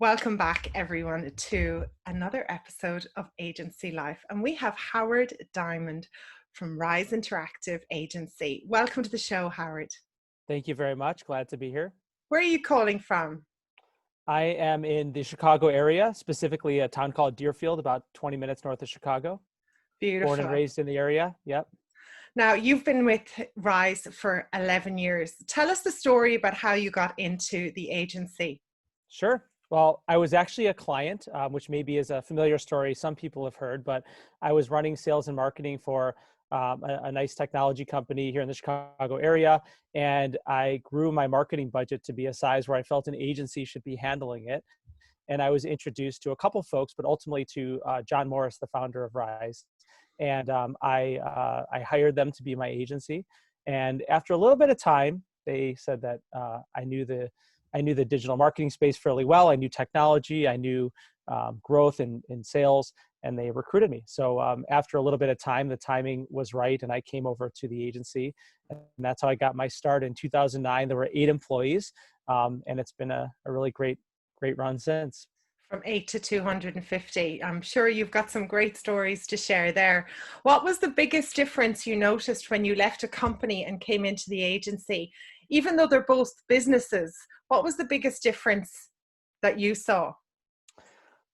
Welcome back, everyone, to another episode of Agency Life. And we have Howard Diamond from Rise Interactive Agency. Welcome to the show, Howard. Thank you very much. Glad to be here. Where are you calling from? I am in the Chicago area, specifically a town called Deerfield, about 20 minutes north of Chicago. Born and Beautiful. raised in the area. Yep. Now, you've been with Rise for 11 years. Tell us the story about how you got into the agency. Sure. Well, I was actually a client, which maybe is a familiar story some people have heard, but I was running sales and marketing for a nice technology company here in the Chicago area. And I grew my marketing budget to be a size where I felt an agency should be handling it. And I was introduced to a couple folks, but ultimately to John Morris, the founder of Rise. And I hired them to be my agency. And after a little bit of time, they said that I knew the digital marketing space fairly well. I knew technology. I knew growth and sales, and they recruited me. So after a little bit of time, the timing was right, and I came over to the agency, and that's how I got my start in 2009. There were 8 employees, and it's been a really great run since. From 8 to 250. I'm sure you've got some great stories to share there. What was the biggest difference you noticed when you left a company and came into the agency? Even though they're both businesses, what was the biggest difference that you saw?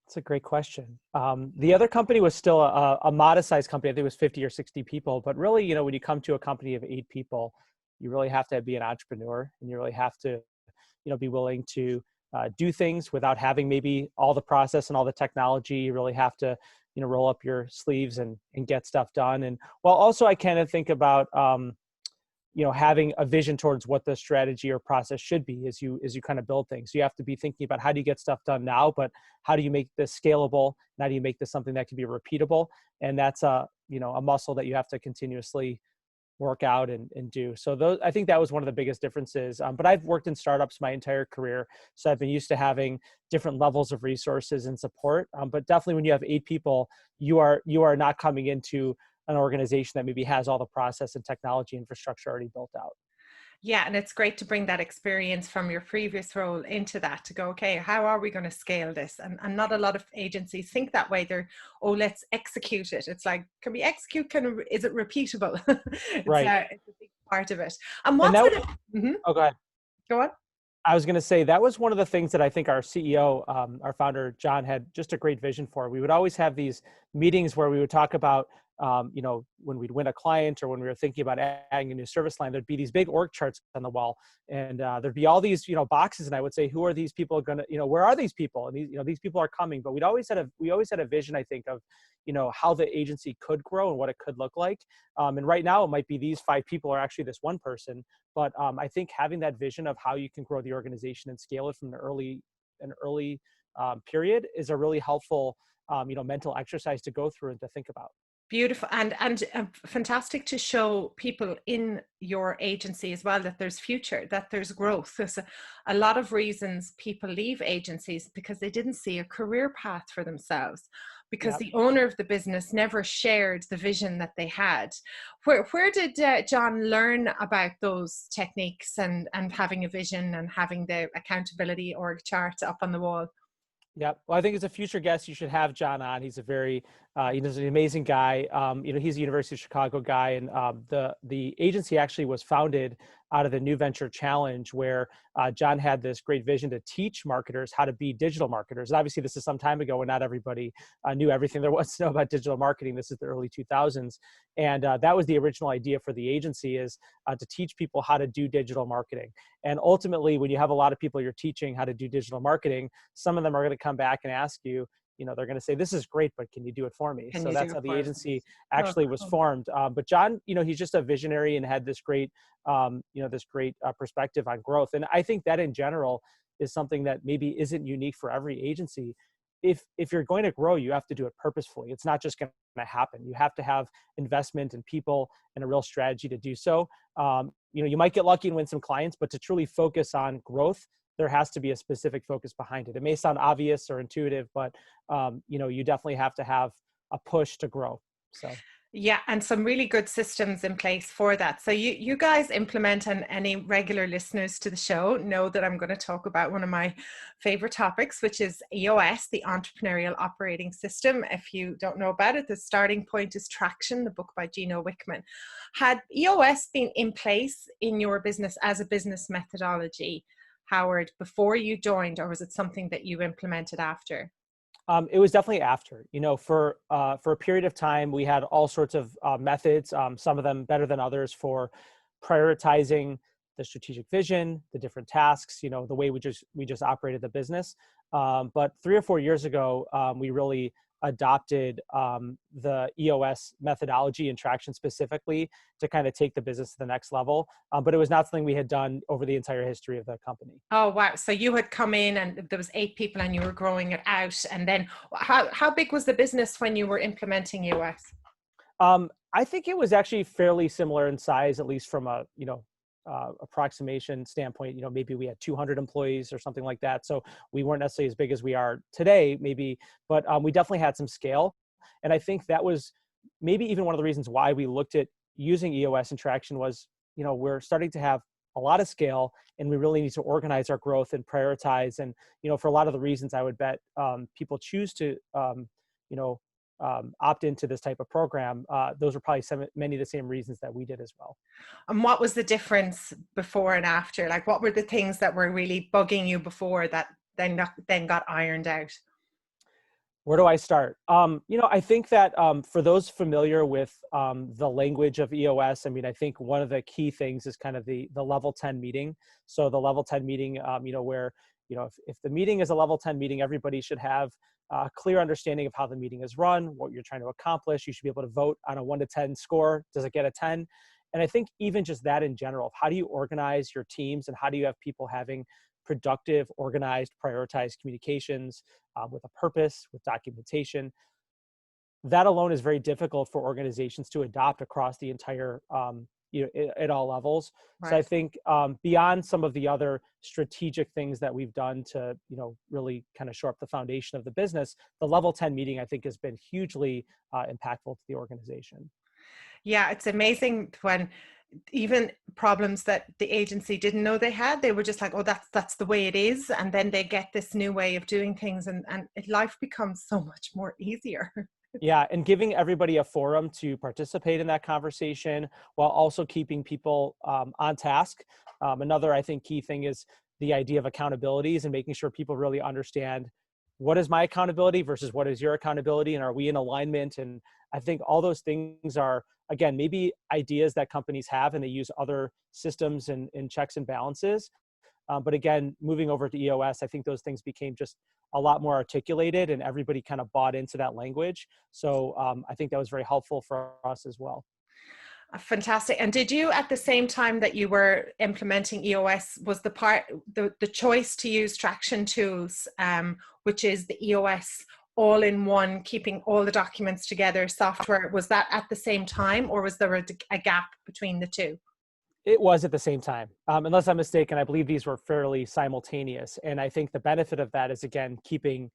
That's a great question. The other company was still a modest sized company. I think it was 50 or 60 people. But really, when you come to a company of 8 people, you really have to be an entrepreneur, and you really have to, be willing to do things without having maybe all the process and all the technology. You really have to, roll up your sleeves and get stuff done. And while also I kind of think about, having a vision towards what the strategy or process should be as you kind of build things. You have to be thinking about how do you get stuff done now, but how do you make this scalable? And how do you make this something that can be repeatable? And that's a muscle that you have to continuously work out and do. So I think that was one of the biggest differences. But I've worked in startups my entire career, so I've been used to having different levels of resources and support. But definitely, when you have 8 people, you are not coming into an organization that maybe has all the process and technology infrastructure already built out. Yeah, and it's great to bring that experience from your previous role into that to go, okay, how are we going to scale this? And not a lot of agencies think that way. They're, oh, let's execute it. It's like, can we execute? Is it repeatable? Right. It's a big part of it. And And what's that, it? Mhm. oh, go ahead. Go on. I was going to say that was one of the things that I think our CEO, our founder, John, had just a great vision for. We would always have these meetings where we would talk about, when we'd win a client or when we were thinking about adding a new service line, there'd be these big org charts on the wall, and there'd be all these, boxes. And I would say, who are these people going to, where are these people? And these people are coming. But we always had a vision, I think, of, how the agency could grow and what it could look like. And right now it might be these 5 people are actually this one person. But I think having that vision of how you can grow the organization and scale it from an early period is a really helpful, mental exercise to go through and to think about. Beautiful and fantastic to show people in your agency as well that there's future, that there's growth. There's a lot of reasons people leave agencies because they didn't see a career path for themselves, because Yep. the owner of the business never shared the vision that they had. Where did John learn about those techniques and having a vision and having the accountability org chart up on the wall? Yep. Well, I think as a future guest, you should have John on. He's a very, he's an amazing guy. He's a University of Chicago guy, and the agency actually was founded out of the New Venture Challenge, where John had this great vision to teach marketers how to be digital marketers. And obviously, this is some time ago when not everybody knew everything there was to know about digital marketing. This is the early 2000s, and that was the original idea for the agency, is to teach people how to do digital marketing. And ultimately, when you have a lot of people you're teaching how to do digital marketing, some of them are going to come back and ask you, they're going to say, this is great, but can you do it for me? Can So you do that's it how the for us? agency Oh, actually was cool. formed. But John, he's just a visionary and had this great, this great perspective on growth. And I think that in general is something that maybe isn't unique for every agency. If you're going to grow, you have to do it purposefully. It's not just going to happen. You have to have investment in people and a real strategy to do so. You might get lucky and win some clients, but to truly focus on growth, there has to be a specific focus behind it. It may sound obvious or intuitive, but you definitely have to have a push to grow. So Yeah, and some really good systems in place for that. So you guys implement, and any regular listeners to the show know that I'm going to talk about one of my favorite topics, which is EOS, the Entrepreneurial Operating System. If you don't know about it, the starting point is Traction, the book by Gino Wickman. Had EOS been in place in your business as a business methodology, Howard, before you joined, or was it something that you implemented after? It was definitely after, for a period of time, we had all sorts of methods, some of them better than others for prioritizing the strategic vision, the different tasks, the way we just operated the business. But 3 or 4 years ago, we really adopted the EOS methodology and Traction specifically to kind of take the business to the next level. But it was not something we had done over the entire history of the company. Oh, wow. So you had come in and there was 8 people and you were growing it out. And then how big was the business when you were implementing US? I think it was actually fairly similar in size, at least from a, approximation standpoint. Maybe we had 200 employees or something like that. So we weren't necessarily as big as we are today, maybe, but we definitely had some scale. And I think that was maybe even one of the reasons why we looked at using EOS and Traction was, we're starting to have a lot of scale and we really need to organize our growth and prioritize. And, for a lot of the reasons I would bet people choose to, you know, opt into this type of program, those are probably many of the same reasons that we did as well. And what was the difference before and after? Like, what were the things that were really bugging you before that then got ironed out? Where do I start? I think that for those familiar with the language of EOS, I mean, I think one of the key things is kind of the level 10 meeting. So the level 10 meeting, where, if the meeting is a level 10 meeting, everybody should have a clear understanding of how the meeting is run, what you're trying to accomplish. You should be able to vote on a 1 to 10 score. Does it get a 10? And I think even just that in general, how do you organize your teams and how do you have people having productive, organized, prioritized communications with a purpose, with documentation? That alone is very difficult for organizations to adopt across the entire, at all levels. So I Right. think beyond some of the other strategic things that we've done to, really kind of shore up the foundation of the business, the level 10 meeting, I think, has been hugely impactful to the organization. Yeah, it's amazing when even problems that the agency didn't know they had, they were just like, oh, that's the way it is. And then they get this new way of doing things, and life becomes so much more easier. Yeah, and giving everybody a forum to participate in that conversation while also keeping people on task. Another, I think, key thing is the idea of accountabilities and making sure people really understand what is my accountability versus what is your accountability, and are we in alignment? And I think all those things are, again, maybe ideas that companies have and they use other systems and checks and balances. But again, moving over to EOS, I think those things became just a lot more articulated and everybody kind of bought into that language. So I think that was very helpful for us as well. Fantastic. And did you, at the same time that you were implementing EOS, was the choice to use Traction Tools, which is the EOS all in one, keeping all the documents together software, was that at the same time, or was there a gap between the two? It was at the same time. Unless I'm mistaken, I believe these were fairly simultaneous. And I think the benefit of that is, again, keeping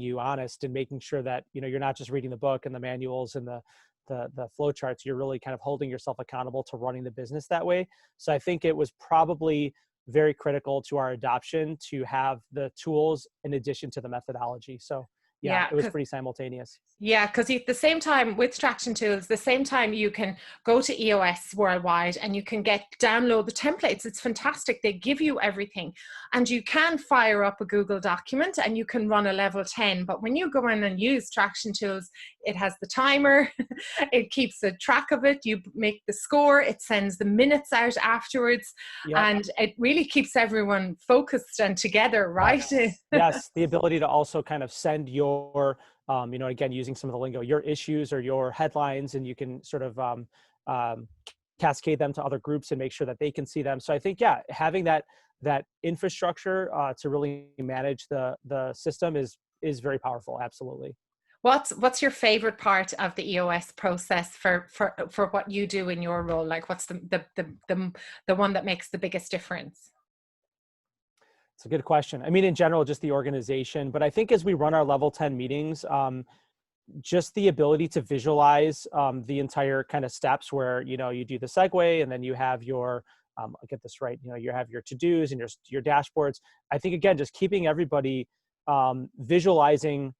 you honest and making sure that, you're not just reading the book and the manuals and the flow charts. You're really kind of holding yourself accountable to running the business that way. So I think it was probably very critical to our adoption to have the tools in addition to the methodology. So yeah, Yeah, it was pretty simultaneous. yeah, because at the same time with Traction Tools, the same time you can go to EOS worldwide and you can download the templates. It's fantastic. They give you everything, and you can fire up a Google document and you can run a level 10. But when you go in and use Traction Tools, it has the timer, it keeps a track of it. You make the score, it sends the minutes out afterwards, Yep. and it really keeps everyone focused and together, right? Yes. Yes. The ability to also kind of send your, again, using some of the lingo, your issues or your headlines, and you can sort of um, cascade them to other groups and make sure that they can see them. So I think, yeah, having that infrastructure to really manage the system is very powerful. Absolutely. What's your favorite part of the EOS process for what you do in your role? Like, what's the one that makes the biggest difference? It's a good question. I mean, in general, just the organization, but I think as we run our level 10 meetings, just the ability to visualize the entire kind of steps where, you do the segue and then you have your, I'll get this right, you have your to-dos and your dashboards. I think, again, just keeping everybody visualizing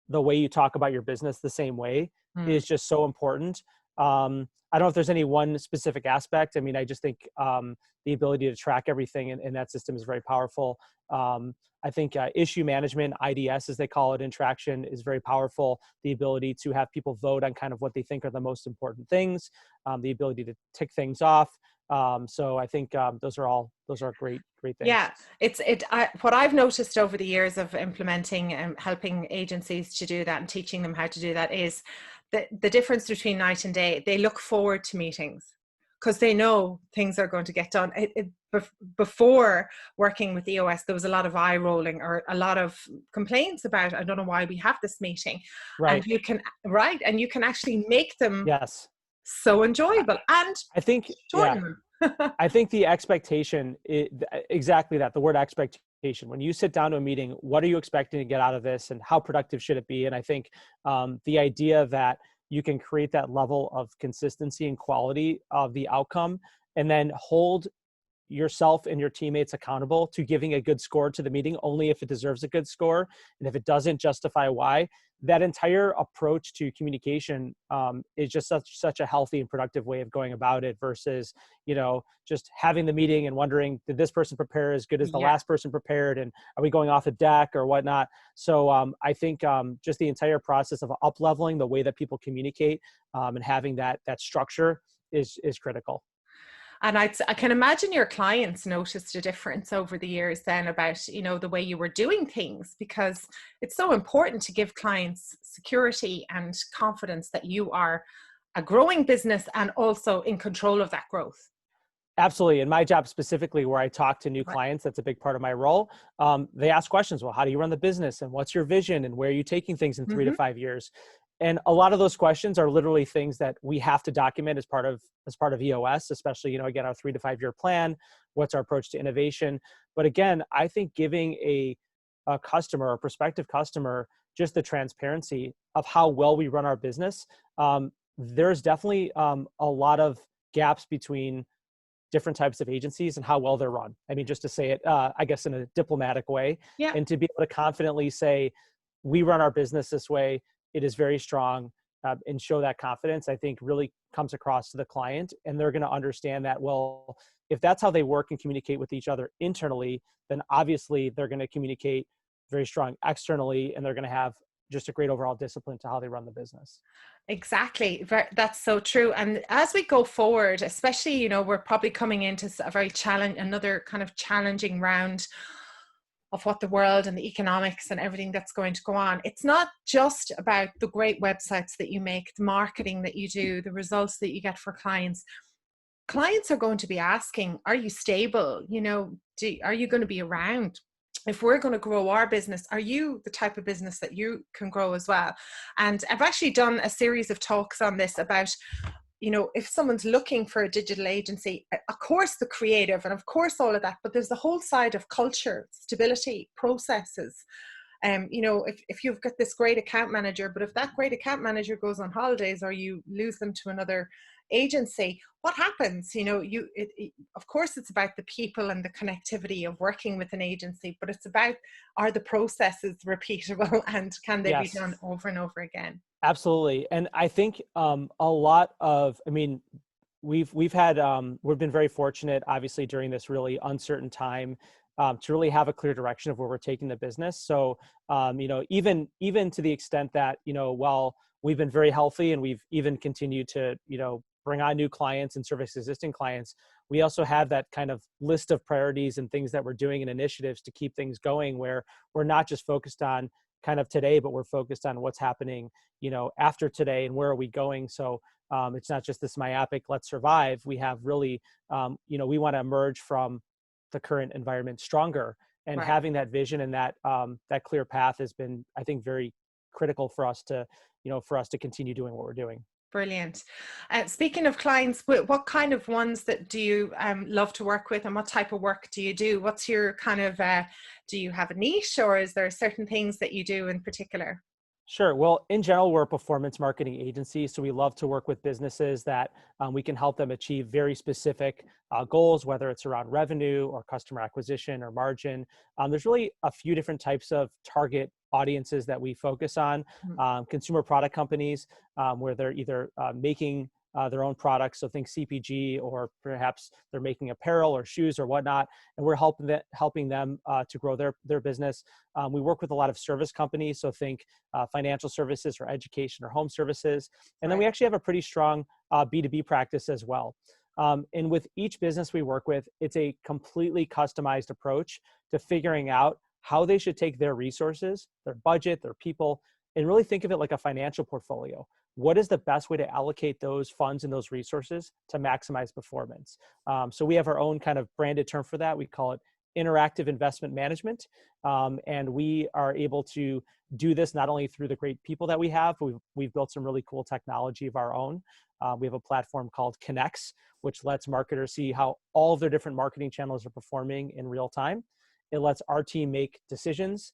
the way you talk about your business the same way is just so important. I don't know if there's any one specific aspect. I mean, I just think the ability to track everything in that system is very powerful. I think issue management, IDS as they call it in Traction, is very powerful. The ability to have people vote on kind of what they think are the most important things, the ability to tick things off. So I think those are great things. Yeah, what I've noticed over the years of implementing and helping agencies to do that and teaching them how to do that is the difference between night and day. They look forward to meetings because they know things are going to get done. Before working with EOS, there was a lot of eye rolling or a lot of complaints about, I don't know why we have this meeting. Right. And you can actually make them Yes. so enjoyable and I think, shorten them. I think the expectation, exactly that, the word expectation. When you sit down to a meeting, what are you expecting to get out of this and how productive should it be? And I think the idea that you can create that level of consistency and quality of the outcome and then hold yourself and your teammates accountable to giving a good score to the meeting only if it deserves a good score. And if it doesn't, justify why. That entire approach to communication is just such a healthy and productive way of going about it versus, just having the meeting and wondering, did this person prepare as good as the last person prepared? And are we going off the deck or whatnot? So I think just the entire process of up-leveling the way that people communicate and having that structure is critical. And I can imagine your clients noticed a difference over the years then about, the way you were doing things, because it's so important to give clients security and confidence that you are a growing business and also in control of that growth. Absolutely. In my job specifically, where I talk to new clients, that's a big part of my role. They ask questions. Well, how do you run the business? And what's your vision? And where are you taking things in 3 to 5 years? And a lot of those questions are literally things that we have to document as part of EOS, especially, again, our 3 to 5 year plan. What's our approach to innovation? But again, I think giving a customer, a prospective customer, just the transparency of how well we run our business. There's definitely a lot of gaps between different types of agencies and how well they're run. I mean, just to say it, I guess, in a diplomatic way, and to be able to confidently say, we run our business this way. It is very strong, and show that confidence, I think really comes across to the client, and they're going to understand that, well, if that's how they work and communicate with each other internally, then obviously they're going to communicate very strong externally, and they're going to have just a great overall discipline to how they run the business. Exactly. That's so true. And as we go forward, especially, we're probably coming into another kind of challenging round of what the world and the economics and everything that's going to go on. It's not just about the great websites that you make, the marketing that you do, the results that you get for clients. Clients are going to be asking, are you stable? Are you going to be around? If we're going to grow our business, are you the type of business that you can grow as well? And I've actually done a series of talks on this about, if someone's looking for a digital agency, of course the creative and of course all of that, but there's the whole side of culture, stability, processes. If you've got this great account manager, but if that great account manager goes on holidays or you lose them to another agency, what happens? Of course it's about the people and the connectivity of working with an agency, but it's about, are the processes repeatable and can they be done over and over again? Absolutely. And I think a lot of, we've been very fortunate, obviously, during this really uncertain time, to really have a clear direction of where we're taking the business. So, even to the extent that, while we've been very healthy and we've even continued to, bring on new clients and service existing clients, we also have that kind of list of priorities and things that we're doing and initiatives to keep things going, where we're not just focused on kind of today, but we're focused on what's happening, after today and where are we going. So it's not just this myopic, let's survive. We have really, we want to emerge from the current environment stronger, and having that vision and that clear path has been, I think, very critical for us to continue doing what we're doing. Brilliant. Speaking of clients, what kind of ones that do you love to work with, and what type of work do you do? What's your kind of, do you have a niche, or is there certain things that you do in particular? Sure. Well, in general, we're a performance marketing agency, so we love to work with businesses that we can help them achieve very specific goals, whether it's around revenue or customer acquisition or margin. There's really a few different types of target audiences that we focus on. Mm. Consumer product companies, where they're either making their own products, so think CPG, or perhaps they're making apparel or shoes or whatnot, and we're helping them to grow their business. We work with a lot of service companies, so think financial services or education or home services. And then we Right. actually have a pretty strong B2B practice as well. And with each business we work with, it's a completely customized approach to figuring out how they should take their resources, their budget, their people, and really think of it like a financial portfolio. What is the best way to allocate those funds and those resources to maximize performance? So we have our own kind of branded term for that. We call it interactive investment management. And we are able to do this not only through the great people that we have, but we've built some really cool technology of our own. We have a platform called Connects, which lets marketers see how all of their different marketing channels are performing in real time. It lets our team make decisions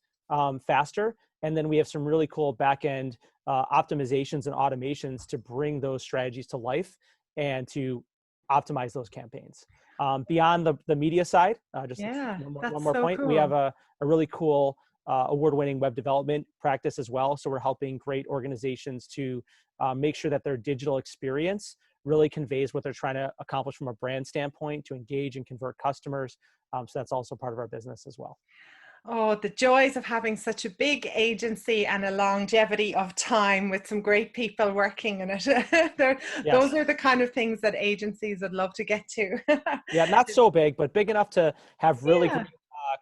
faster. And then we have some really cool back-end optimizations and automations to bring those strategies to life and to optimize those campaigns. Beyond the media side, just Yeah, one that's more so point, we have cool. a really cool award-winning web development practice as well. So we're helping great organizations to make sure that their digital experience really conveys what they're trying to accomplish from a brand standpoint to engage and convert customers. So that's also part of our business as well. Oh, the joys of having such a big agency and a longevity of time with some great people working in it. Those Yes. are the kind of things that agencies would love to get to. Yeah, not so big, but big enough to have really Yeah. great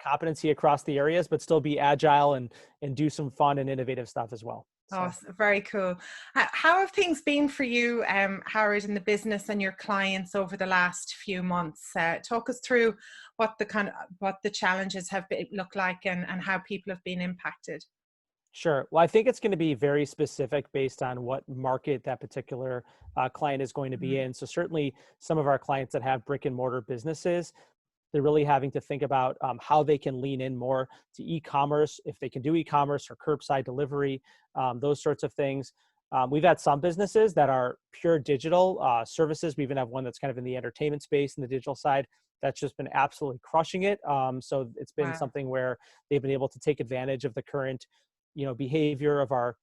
competency across the areas, but still be agile and do some fun and innovative stuff as well. Oh, So very cool. How have things been for you, Howard, in the business and your clients over the last few months? Talk us through what the challenges have been, look like, and how people have been impacted. sure. Well, I think it's going to be very specific based on what market that particular client is going to be Mhm. in. So certainly some of our clients that have brick and mortar businesses, they're really having to think about how they can lean in more to e-commerce, if they can do e-commerce or curbside delivery, those sorts of things. We've had some businesses that are pure digital services. We even have one that's kind of in the entertainment space in the digital side that's just been absolutely crushing it. So it's been Wow. something where they've been able to take advantage of the current, behavior of our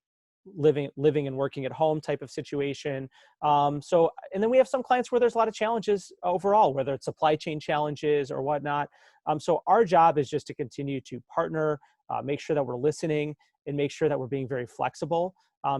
living and working at home type of situation. So, and then we have some clients where there's a lot of challenges overall, whether it's supply chain challenges or whatnot. So our job is just to continue to partner, make sure that we're listening, and make sure that we're being very flexible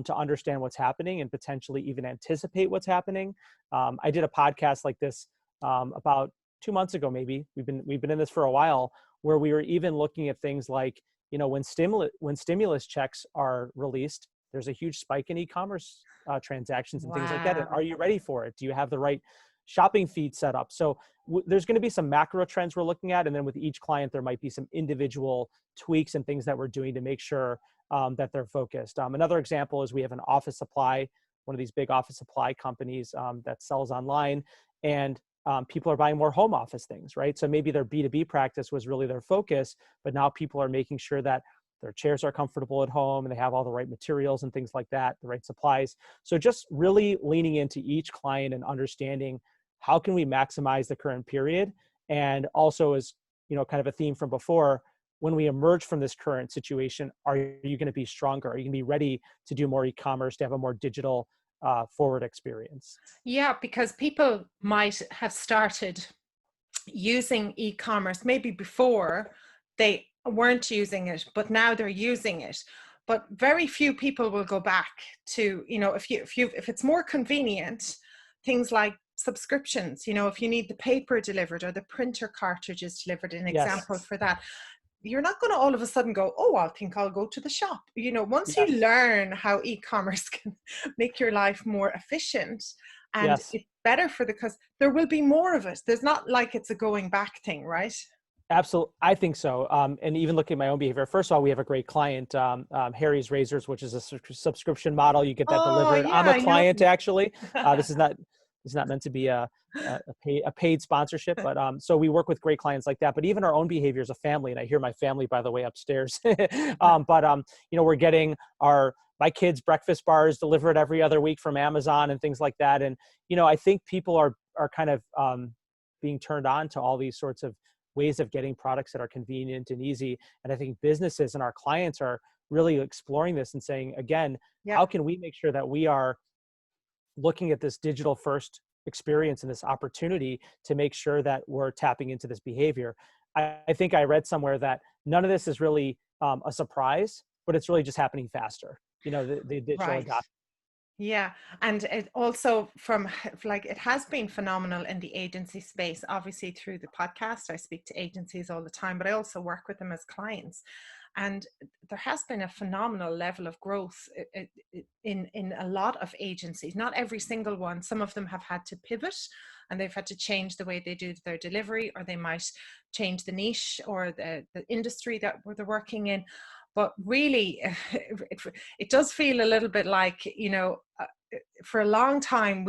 to understand what's happening and potentially even anticipate what's happening. I did a podcast like this about 2 months ago, maybe. We've been in this for a while, where we were even looking at things like, when stimulus checks are released, there's a huge spike in e-commerce transactions and things like that. Are Wow. you ready for it? Do you have the right shopping feed set up? So there's going to be some macro trends we're looking at, and then with each client, there might be some individual tweaks and things that we're doing to make sure that they're focused. Another example is we have an office supply, one of these big office supply companies that sells online, and people are buying more home office things, right? So maybe their B2B practice was really their focus, but now people are making sure that their chairs are comfortable at home and they have all the right materials and things like that, the right supplies. So just really leaning into each client and understanding how can we maximize the current period. And also, as kind of a theme from before, when we emerge from this current situation, are you going to be stronger? Are you going to be ready to do more e-commerce, to have a more digital forward experience? Yeah, because people might have started using e-commerce maybe before they weren't using it, but now they're using it. But very few people will go back to, if it's more convenient, things like subscriptions, if you need the paper delivered or the printer cartridges delivered, an Yes, example for that, you're not going to all of a sudden go, oh, I think I'll go to the shop. Once you yes, learn how e-commerce can make your life more efficient, and yes. it's better for because there will be more of it. There's not like it's a going back thing, right? Absolutely, I think so. And even looking at my own behavior, first of all, we have a great client, Harry's Razors, which is a subscription model. You get that Oh, delivered. yeah, I'm a I know client them. actually. This is not meant to be a paid sponsorship, but so we work with great clients like that. But even our own behavior as a family, and I hear my family, by the way, upstairs. But we're getting our my kids' breakfast bars delivered every other week from Amazon and things like that. And, I think people are kind of being turned on to all these sorts of ways of getting products that are convenient and easy. And I think businesses and our clients are really exploring this and saying, again, Yeah. how can we make sure that we are looking at this digital first experience and this opportunity to make sure that we're tapping into this behavior? I think I read somewhere that none of this is really a surprise, but it's really just happening faster. The digital Right. adoption. Yeah. And it also it has been phenomenal in the agency space, obviously through the podcast. I speak to agencies all the time, but I also work with them as clients. And there has been a phenomenal level of growth in a lot of agencies, not every single one. Some of them have had to pivot and they've had to change the way they do their delivery, or they might change the niche or the industry that they're working in. But really, it does feel a little bit like, for a long time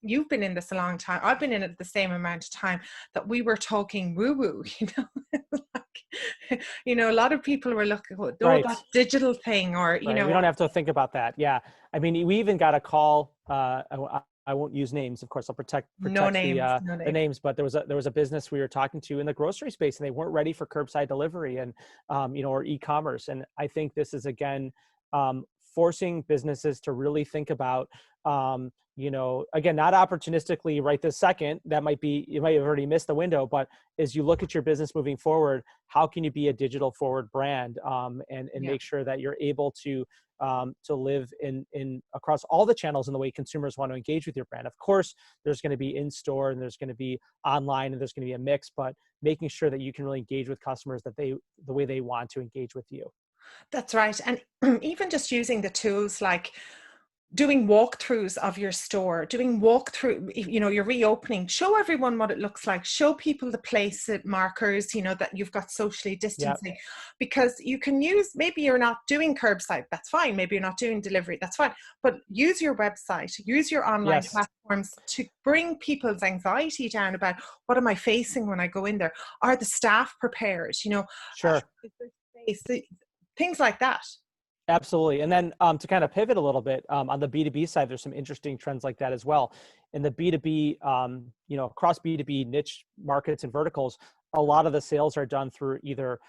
you've been in this a long time, I've been in it the same amount of time, that we were talking woo-woo, a lot of people were looking, oh, Right. that digital thing, or, Right. We don't have to think about that. Yeah. I mean, we even got a call, I won't use names, of course. I'll protect no names, the names. But there was a business we were talking to in the grocery space, and they weren't ready for curbside delivery and or e-commerce. And I think this is again forcing businesses to really think about again, not opportunistically right this second. That might be, you might have already missed the window, but as you look at your business moving forward, how can you be a digital forward brand and make sure that you're able to live in across all the channels in the way consumers want to engage with your brand. Of course, there's going to be in store and there's going to be online and there's going to be a mix, but making sure that you can really engage with customers the way they want to engage with you. That's right. And even just using the tools like doing walkthroughs of your store, you're reopening, show everyone what it looks like, show people the place markers, that you've got socially distancing. Yep. Because you can use, maybe you're not doing curbside, that's fine. Maybe you're not doing delivery, that's fine. But use your website, use your online platforms to bring people's anxiety down about, what am I facing when I go in there? Are the staff prepared? Sure. Things like that. Absolutely. And then to kind of pivot a little bit on the B2B side, there's some interesting trends like that as well. In the B2B, across B2B niche markets and verticals, a lot of the sales are done through either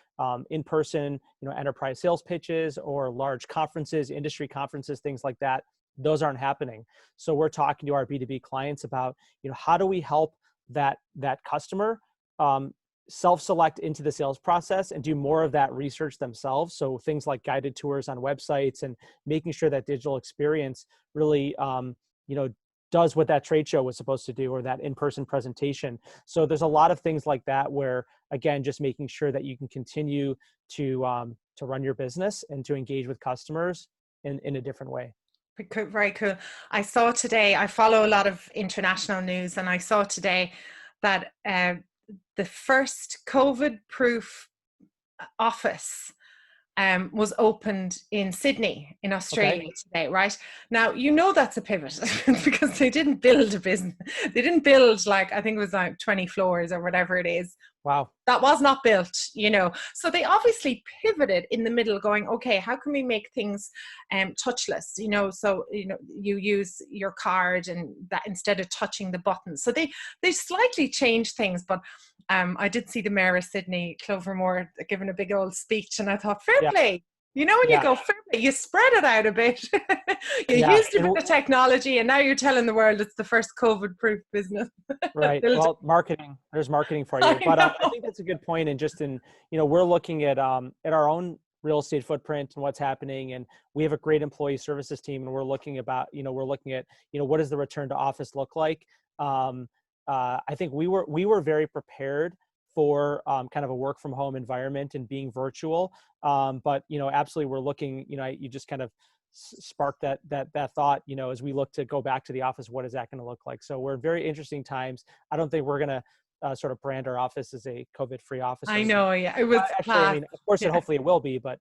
in-person, enterprise sales pitches or large conferences, industry conferences, things like that. Those aren't happening. So we're talking to our B2B clients about, how do we help that customer self-select into the sales process and do more of that research themselves. So things like guided tours on websites and making sure that digital experience really, does what that trade show was supposed to do, or that in-person presentation. So there's a lot of things like that where, again, just making sure that you can continue to run your business and to engage with customers in a different way. Very cool. I saw today, I follow a lot of international news, and I saw today that the first COVID-proof office was opened in Sydney, in Australia today, right? Now, that's a pivot because they didn't build a business. They didn't build, I think it was 20 floors or whatever it is. Wow. That was not built, So they obviously pivoted in the middle going, okay, how can we make things touchless? So, you use your card and that instead of touching the buttons. So they slightly changed things, but I did see the Mayor of Sydney, Clover Moore, giving a big old speech, and I thought, fair play. When you go fair play, you spread it out a bit. You used a bit of technology, and now you're telling the world it's the first COVID-proof business. Right. Well, marketing. There's marketing for you. But I think that's a good point. And just we're looking at our own real estate footprint and what's happening, and we have a great employee services team, and we're looking at what does the return to office look like. I think we were very prepared for kind of a work from home environment and being virtual. But, absolutely we're looking, you just kind of sparked that thought, as we look to go back to the office, what is that going to look like? So we're in very interesting times. I don't think we're going to sort of brand our office as a COVID-free office. I know. Yeah. It was actually, of course, hopefully it will be, but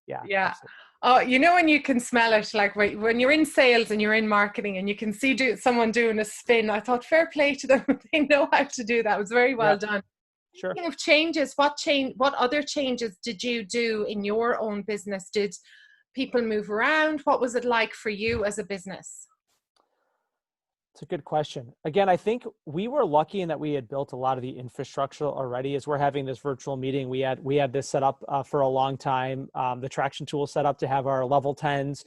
yeah. Absolutely. Oh, when you can smell it, like when you're in sales and you're in marketing and you can see someone doing a spin, I thought fair play to them. They know how to do that. It was very well done. Sure. Speaking of changes, what other changes did you do in your own business? Did people move around? What was it like for you as a business? It's a good question. Again, I think we were lucky in that we had built a lot of the infrastructure already. As we're having this virtual meeting, we had this set up for a long time. The traction tool set up to have our level 10s.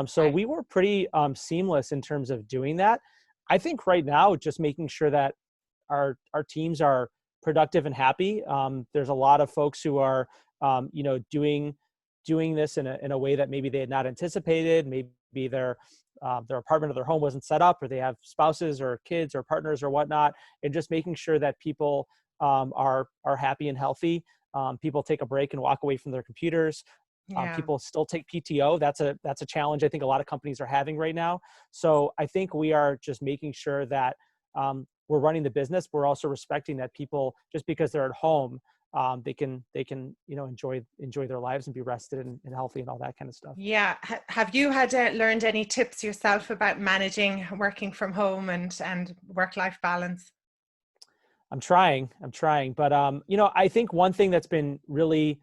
So Right. we were pretty seamless in terms of doing that. I think right now, just making sure that our teams are productive and happy. There's a lot of folks who are doing this in a way that maybe they had not anticipated. Maybe their apartment or their home wasn't set up, or they have spouses or kids or partners or whatnot, and just making sure that people are happy and healthy. People take a break and walk away from their computers. Yeah. People still take PTO. That's a challenge I think a lot of companies are having right now. So I think we are just making sure that we're running the business. We're also respecting that people, just because they're at home, they can enjoy their lives and be rested and healthy and all that kind of stuff. Yeah. Have you had learned any tips yourself about managing working from home and work-life balance? I'm trying, but I think one thing that's been really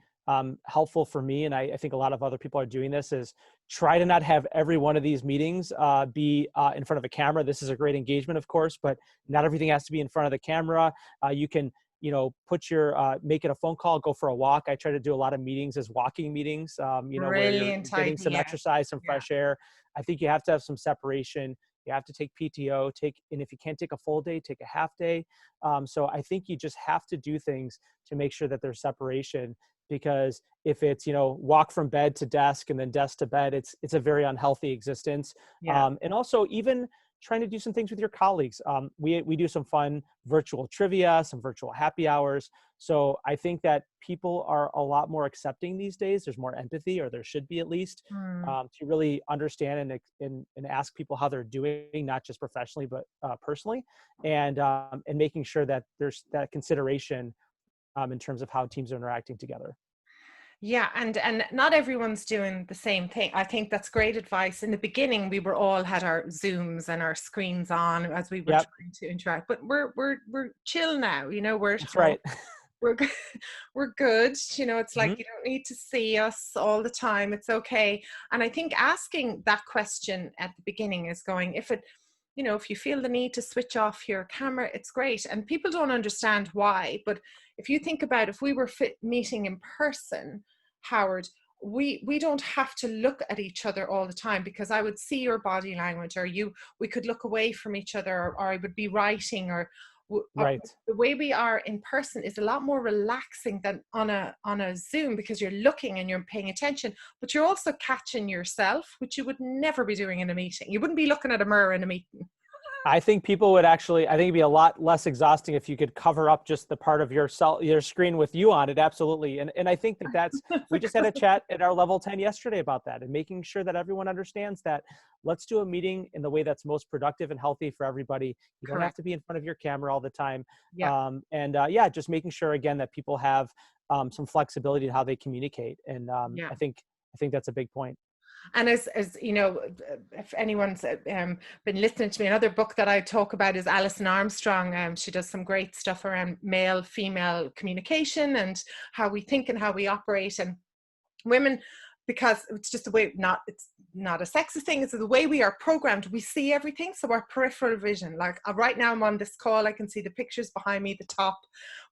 helpful for me, and I think a lot of other people are doing this, is try to not have every one of these meetings be in front of a camera. This is a great engagement, of course, but not everything has to be in front of the camera. You can, make it a phone call, go for a walk. I try to do a lot of meetings as walking meetings, where you're Brilliant getting some idea. exercise, some Yeah. fresh air. I think you have to have some separation. You have to take PTO, and if you can't take a full day, take a half day. So I think you just have to do things to make sure that there's separation, because if it's, walk from bed to desk and then desk to bed, it's a very unhealthy existence. Yeah. And also even trying to do some things with your colleagues. We do some fun virtual trivia, some virtual happy hours. So I think that people are a lot more accepting these days. There's more empathy, or there should be at least, Hmm. to really understand and ask people how they're doing, not just professionally, but personally, and making sure that there's that consideration in terms of how teams are interacting together. Yeah, and not everyone's doing the same thing. I think that's great advice. In the beginning, we were all had our Zooms and our screens on as we were Yep, trying to interact. But we're chill now. We're at that's home. right. We're good. We're good. It's Hmm. like you don't need to see us all the time. It's okay. And I think asking that question at the beginning is going, if you feel the need to switch off your camera, it's great. And people don't understand why. But if you think about, if we were meeting in person, Howard, we don't have to look at each other all the time, because I would see your body language, or we could look away from each other, or I would be writing, or Right. the way we are in person is a lot more relaxing than on a Zoom, because you're looking and you're paying attention, but you're also catching yourself, which you would never be doing in a meeting. You wouldn't be looking at a mirror in a meeting. I think it'd be a lot less exhausting if you could cover up just the part of your screen with you on it. Absolutely. And I think we just had a chat at our level 10 yesterday about that, and making sure that everyone understands that let's do a meeting in the way that's most productive and healthy for everybody. You don't have Correct. to be in front of your camera all the time. Yeah. Just making sure again that people have some flexibility in how they communicate. And Yeah. I think that's a big point. And as you know, if anyone's been listening to me, another book that I talk about is Alison Armstrong. She does some great stuff around male female communication and how we think and how we operate. And women, because it's just the way, it's not a sexist thing, it's the way we are programmed. We see everything. So our peripheral vision, like right now I'm on this call, I can see the pictures behind me, the top,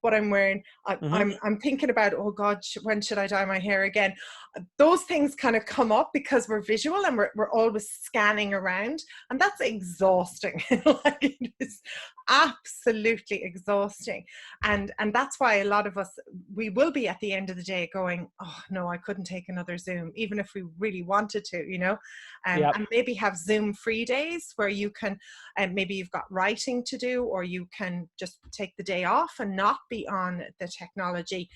what I'm wearing. Hmm. I'm thinking about, oh God, when should I dye my hair again? Those things kind of come up because we're visual, and we're always scanning around, and that's exhausting. Like, it is absolutely exhausting. And that's why a lot of us, we will be at the end of the day going, oh no, I couldn't take another Zoom, even if we really wanted to, Yep. and maybe have Zoom free days where you can, and maybe you've got writing to do, or you can just take the day off and not be on the technology,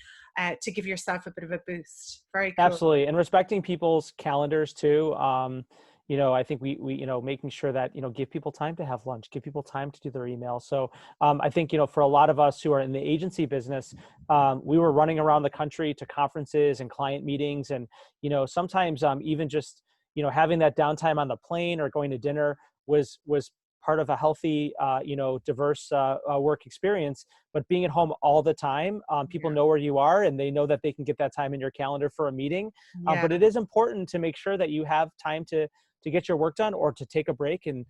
to give yourself a bit of a boost. Very cool. Absolutely. And respecting people's calendars too. I think we making sure that, give people time to have lunch, give people time to do their emails. So I think, for a lot of us who are in the agency business, we were running around the country to conferences and client meetings. And, sometimes even just, having that downtime on the plane or going to dinner was part of a healthy, diverse work experience. But being at home all the time, people Yeah. know where you are and they know that they can get that time in your calendar for a meeting. Yeah. But it is important to make sure that you have time to get your work done or to take a break and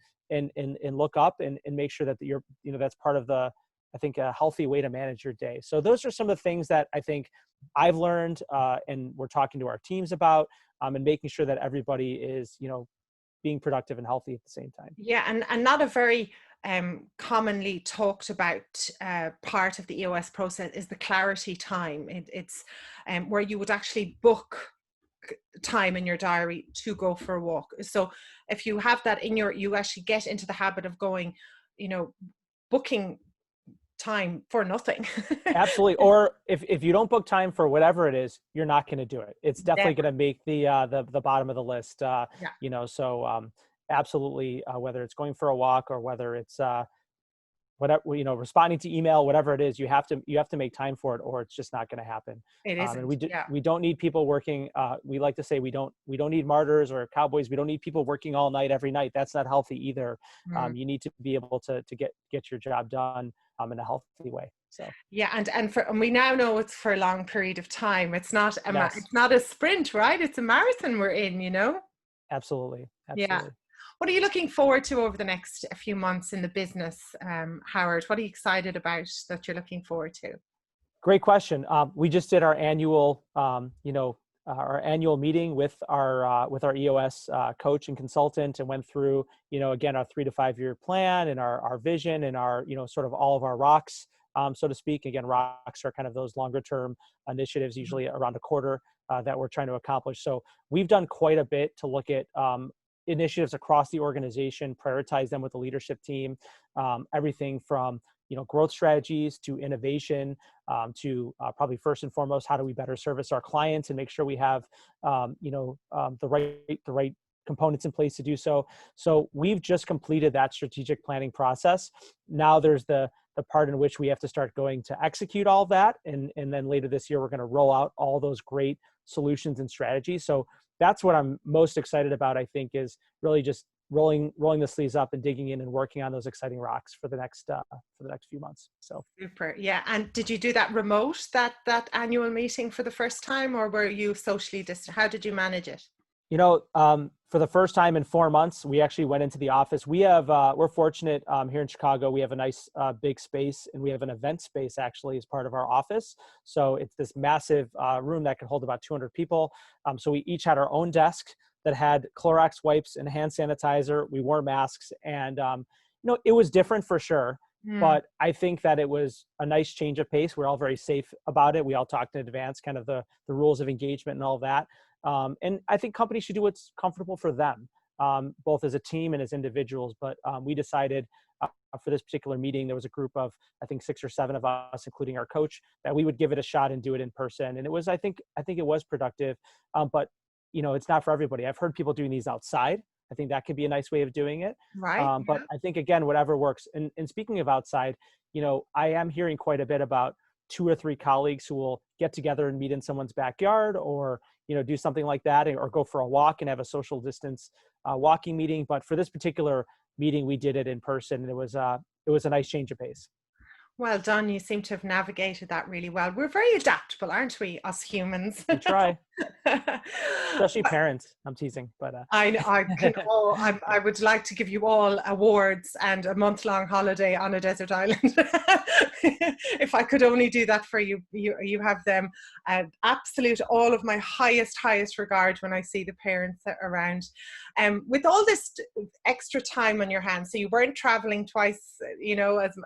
look up and make sure that you're, that's part of I think a healthy way to manage your day. So those are some of the things that I think I've learned and we're talking to our teams about, and making sure that everybody is, being productive and healthy at the same time. Yeah, and not a very commonly talked about part of the EOS process is the clarity time. It's where you would actually book time in your diary to go for a walk. So if you have that you actually get into the habit of going, booking time for nothing. Absolutely. Or if you don't book time for whatever it is, you're not going to do it. It's definitely Never. going to make the bottom of the list. Yeah. So absolutely, whether it's going for a walk or whether it's whatever, responding to email, whatever it is, you have to make time for it, or it's just not going to happen. It And isn't. Yeah. we don't need people working. We like to say we don't need martyrs or cowboys. We don't need people working all night every night. That's not healthy either. Mm. You need to be able to get your job done in a healthy way. So Yeah, and we now know it's for a long period of time. It's not yes, it's not a sprint, right? It's a marathon we're in. absolutely, Yeah. absolutely. What are you looking forward to over the next few months in the business, Howard? What are you excited about that you're looking forward to? Great question. We just did our annual, our annual meeting with our EOS coach and consultant, and went through, again, our 3 to 5 year plan and our vision and our, sort of all of our rocks, so to speak. Again, rocks are kind of those longer term initiatives, usually around a quarter, that we're trying to accomplish. So we've done quite a bit to look at initiatives across the organization, prioritize them with the leadership team, everything from growth strategies to innovation, to probably first and foremost, how do we better service our clients and make sure we have the right components in place to do so. So we've just completed that strategic planning process. Now there's the part in which we have to start going to execute all of that, and then later this year we're going to roll out all those great solutions and strategies. So that's what I'm most excited about, I think, is really just rolling the sleeves up and digging in and working on those exciting rocks for the next few months. So Super. Yeah. And did you do that remote, that annual meeting for the first time, or were you socially distant? How did you manage it? For the first time in 4 months, we actually went into the office. We're fortunate here in Chicago. We have a nice big space, and we have an event space actually as part of our office. So it's this massive room that can hold about 200 people. So we each had our own desk that had Clorox wipes and hand sanitizer. We wore masks, and it was different for sure. Mm. But I think that it was a nice change of pace. We're all very safe about it. We all talked in advance, kind of the rules of engagement and all of that. And I think companies should do what's comfortable for them, both as a team and as individuals. But we decided for this particular meeting, there was a group of, I think, 6 or 7 of us, including our coach, that we would give it a shot and do it in person. And it was, I think it was productive. But it's not for everybody. I've heard people doing these outside. I think that could be a nice way of doing it. Right. But I think, again, whatever works. And speaking of outside, I am hearing quite a bit about 2 or 3 colleagues who will get together and meet in someone's backyard, or do something like that, or go for a walk and have a social distance walking meeting. But for this particular meeting, we did it in person, and it was a nice change of pace. Well done. You seem to have navigated that really well. We're very adaptable, aren't we, us humans? We try, especially parents. I'm teasing, but I would like to give you all awards and a month-long holiday on a desert island. If I could only do that for you. You have them. Absolute, all of my highest regard when I see the parents around. With all this extra time on your hands, so you weren't traveling twice,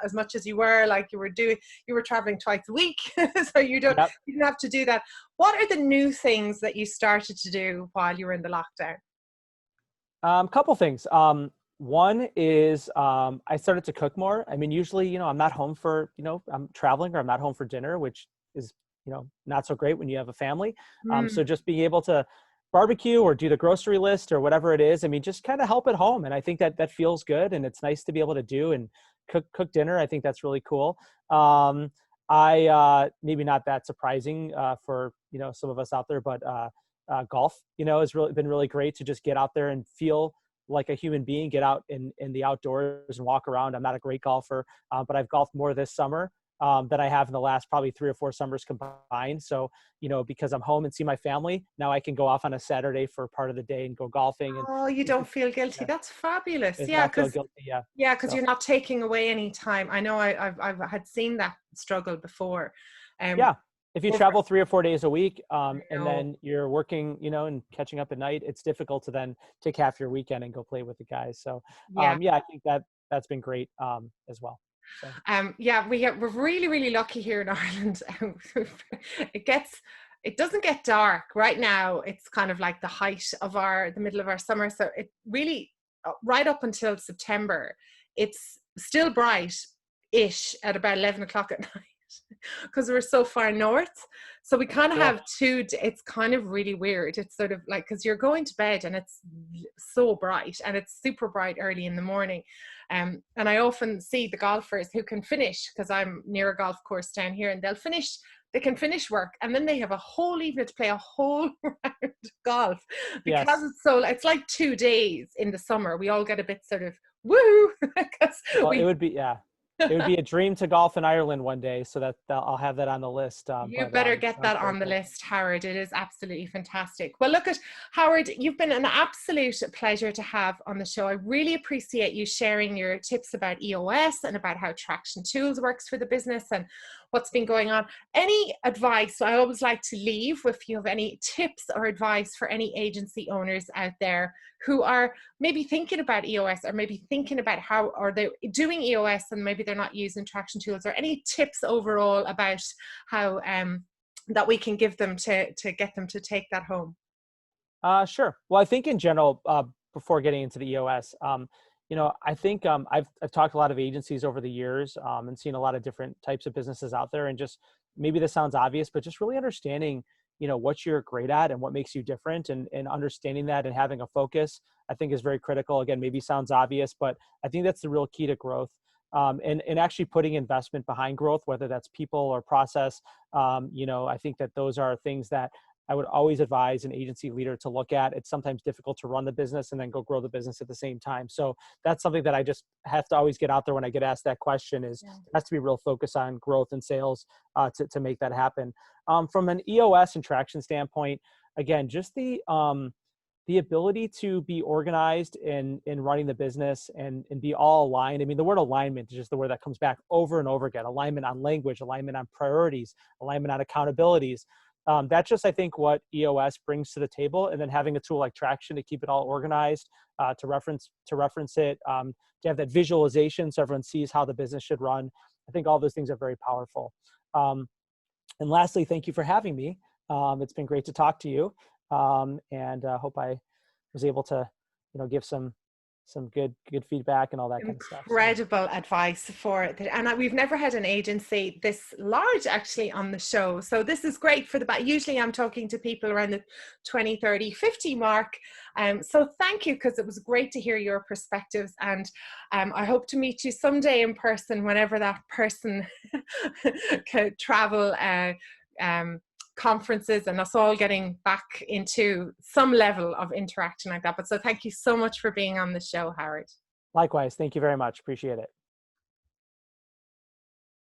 as much as you were, like you were traveling twice a week, so you didn't have to do that. What are the new things that you started to do while you were in the lockdown? Couple things. One is I started to cook more. I mean, usually, I'm not home for, I'm traveling, or I'm not home for dinner, which is, not so great when you have a family. So just being able to barbecue or do the grocery list or whatever it is, I mean, just kind of help at home. And I think that feels good, and it's nice to be able to do and cook dinner. I think that's really cool. I maybe not that surprising for some of us out there, but golf, has really been really great to just get out there and feel like a human being, get out in the outdoors and walk around. I'm not a great golfer, but I've golfed more this summer than I have in the last probably 3 or 4 summers combined. So, because I'm home and see my family, now I can go off on a Saturday for part of the day and go golfing. And Oh, you don't feel guilty. yeah, That's fabulous. it's Yeah, not feel because guilty. Yeah. you're not taking away any time. I know I've had seen that struggle before. Um, Yeah. If you over, travel 3 or 4 days a week, I and know. then you're working, and catching up at night, it's difficult to then take half your weekend and go play with the guys. So, Yeah. yeah, I think that's been great, as well. So, Yeah, we're really, really lucky here in Ireland. It doesn't get dark right now. It's kind of like the height of the middle of our summer. So it really, right up until September, it's still bright-ish at about 11 o'clock at night because we're so far north. So we kind of cool. have it's kind of really weird. It's sort of like, because you're going to bed and it's so bright, and it's super bright early in the morning. And I often see the golfers who can finish, because I'm near a golf course down here, and they can finish work, and then they have a whole evening to play a whole round of golf, because Yes. it's like 2 days in the summer. We all get a bit sort of woo because Well, we it would be a dream to golf in Ireland one day. So that I'll have that on the list. You better get Sounds that very on the cool. list, Howard. It is absolutely fantastic. Well, look at Howard, you've been an absolute pleasure to have on the show. I really appreciate you sharing your tips about EOS and about how Traction Tools works for the business and what's been going on. Any advice? I always like to leave if you have any tips or advice for any agency owners out there who are maybe thinking about EOS, or maybe thinking about how are they doing EOS and maybe they're not using Traction Tools, or any tips overall about how that we can give them to get them to take that home. Sure. Well, I think in general, before getting into the EOS, I think I've talked to a lot of agencies over the years, and seen a lot of different types of businesses out there, and just, maybe this sounds obvious, but just really understanding, what you're great at and what makes you different, and understanding that and having a focus, I think is very critical. Again, maybe sounds obvious, but I think that's the real key to growth. And actually putting investment behind growth, whether that's people or process. I think that those are things that I would always advise an agency leader to look at. It's sometimes difficult to run the business and then go grow the business at the same time. So that's something that I just have to always get out there when I get asked that question, is Yeah. there has to be real focus on growth and sales, to make that happen. From an EOS and traction standpoint, again, just the ability to be organized in running the business, and be all aligned. I mean, the word alignment is just the word that comes back over and over again. Alignment on language, alignment on priorities, alignment on accountabilities. That's just, I think, what EOS brings to the table. And then having a tool like Traction to keep it all organized, to reference it, to have that visualization so everyone sees how the business should run. I think all those things are very powerful. And lastly, thank you for having me. It's been great to talk to you. And hope I was able to, give some good feedback and all that kind of stuff. Incredible advice for it. And we've never had an agency this large actually on the show. So this is great for usually I'm talking to people around the 20, 30, 50 mark. So thank you, because it was great to hear your perspectives. And I hope to meet you someday in person, whenever that person can travel, conferences, and us all getting back into some level of interaction like that. But so thank you so much for being on the show, Howard. Likewise. Thank you very much. Appreciate it.